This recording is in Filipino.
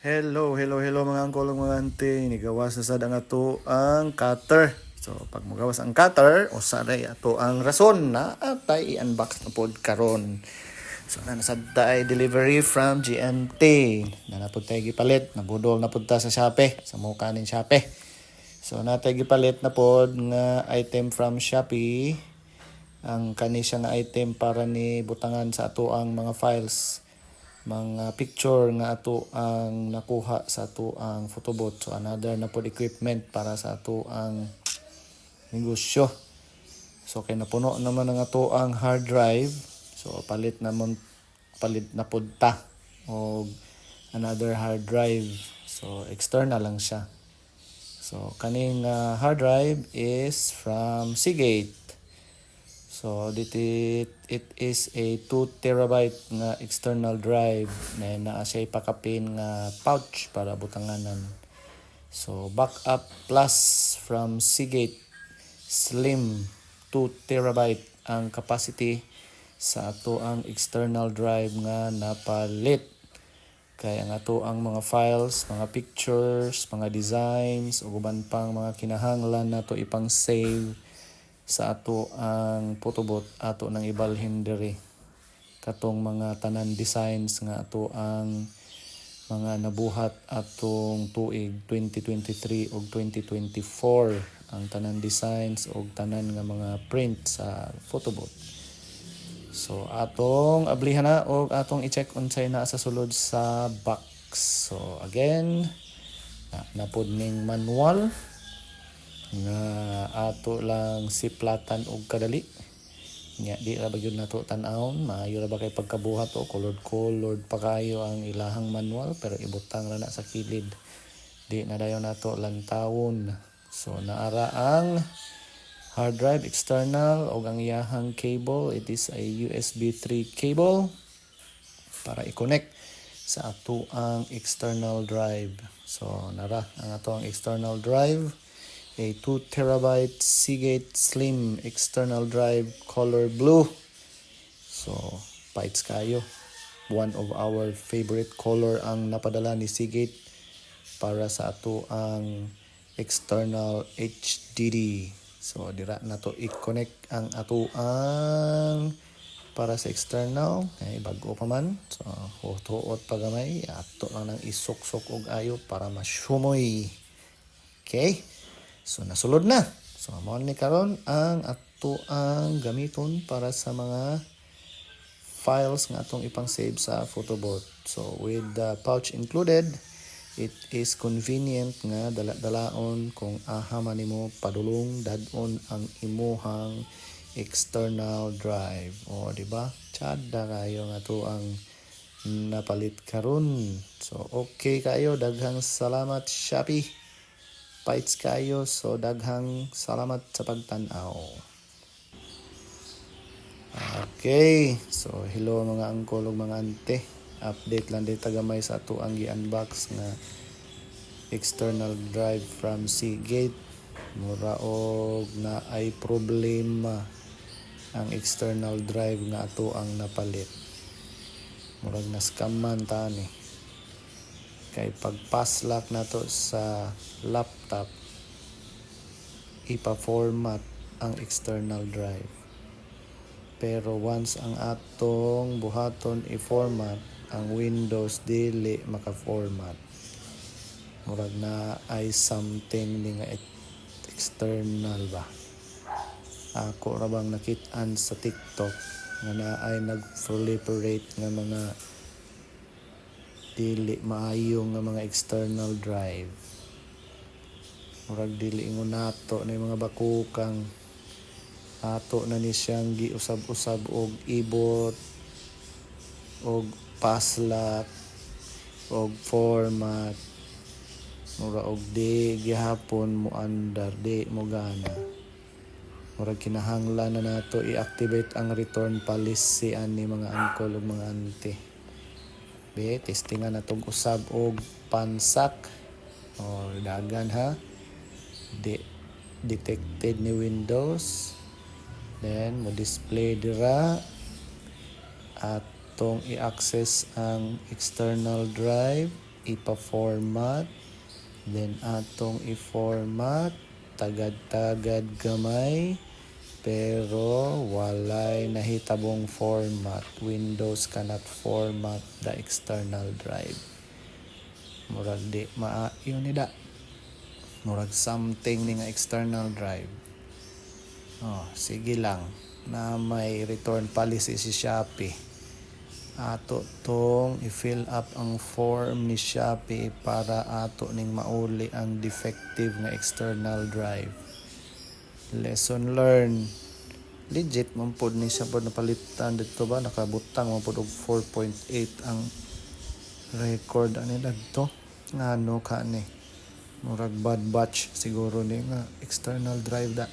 Hello mga angkol ug mga ante. Nigawas na sad ang ato ang cutter. So pag magawas ang cutter, usa ray ato ang rason na atay i-unbox na pod karon. So nasad tay delivery from GMT. Na napud tay gipalit, nabudol na pud ta sa Shopee, sa mukha ning Shopee. So natay gipalit na pod nga item from Shopee. Ang kani siya nga item para ni butangan sa ato ang mga files, mga picture nga ato ang nakuha sa ato ang photobooth. So another na pod equipment para sa ato ang negosyo. So kay napuno naman ang ato ang hard drive. So palit na pod ta og another hard drive. So external lang siya. So kaning hard drive is from Seagate. So it is a 2 terabyte nga external drive na naa siya pakapin nga pouch para butanganan. So backup plus from Seagate, slim 2 terabyte ang capacity sa ato ang external drive nga napalit. Kaya nga ato ang mga files, mga pictures, mga designs ug uban pang mga kinahanglan nato ipang save sa ato ang photobooth ato nang ibalhin diri. Katong mga tanan designs nga ato ang mga nabuhat atong tuig 2023 ug 2024, ang tanan designs ug tanan nga mga print sa photobooth. So atong ablihan na og atong i-check unsay naa sa sulod sa box. So again, napod ning manual nga ato lang siplatan og kadali. Nya di ra ba gyud nato tan-awon, maayo ra ba kay pagkabuhat o colored pa kayo ang ilahang manual, pero ibutang ra na sa kilid. Di na dayon nato lantawon. So naara ang hard drive external og ang iyahang cable. It is a USB 3 cable para i-connect sa ato ang external drive. So nara ang ato ang external drive, a 2 terabyte Seagate Slim external drive, color blue. So pites kayo, one of our favorite color ang napadala ni Seagate para sa ato ang external HDD. So dira na to i-connect ang ato ang para sa external. Ay bag-o pa man. So hutuot pa gamay, ato lang nang isok-sok og ayo para masumoy. Okay? So nasulod na. So mao ni karon ang ato ang gamiton para sa mga files nga atong ipang save sa photobooth. So with the pouch included, it is convenient nga dala-dalaon kung aha man nimo padulong dad-on ang imuhang external drive. O di ba? Tsada kayo nga to ang napalit karon. So okay kayo, daghang salamat Shopee. Pites kayo, so daghang salamat sa pagtan-aw. Okay, so hello mga angkol ug mga ante. Update lang dito gamay sa ato ang gi-unbox nga external drive from Seagate. Mura og na ay problema ang external drive nga ato ang napalit. Murag na scam man tani. Kay pag-passlock na to sa laptop, ipa-format ang external drive. Pero once ang atong buhaton i-format, ang Windows dili maka-format. Murag na ay something ni nga external ba. Ako ra bang nakit-an sa TikTok nga na ay nag-proliferate nga mga dili maayo nga mga external drive. Murag dili ingon nato na mga bakukang ato na ni siyang giusab-usab og ibot og passlock og format. Mura og di gihapon mo andar, di mo gana. Murag kinahanglan na nato i-activate ang return policy ani mga angkol ug mga ante. Be, testingan natong usab og pansak. O dagan ha. Detected ni Windows. Then mo display dira atong i-access ang external drive. ipa-format, then atong i-format tagad-tagad gamay pero walay nahitabong format. Windows cannot format the external drive. Murag di maayo ni da. Murag something ni nga external drive. Sige lang na may return policy si Shopee. Ato tong i-fill up ang form ni Shopee para ato ning mauli ang defective nga external drive. Lesson learned. Legit man pod ni siya pod napalitan dito ba, nakabutang man pod og 4.8 ang record ani dagto. Ngano ka ni? Murag bad batch siguro ni nga external drive da.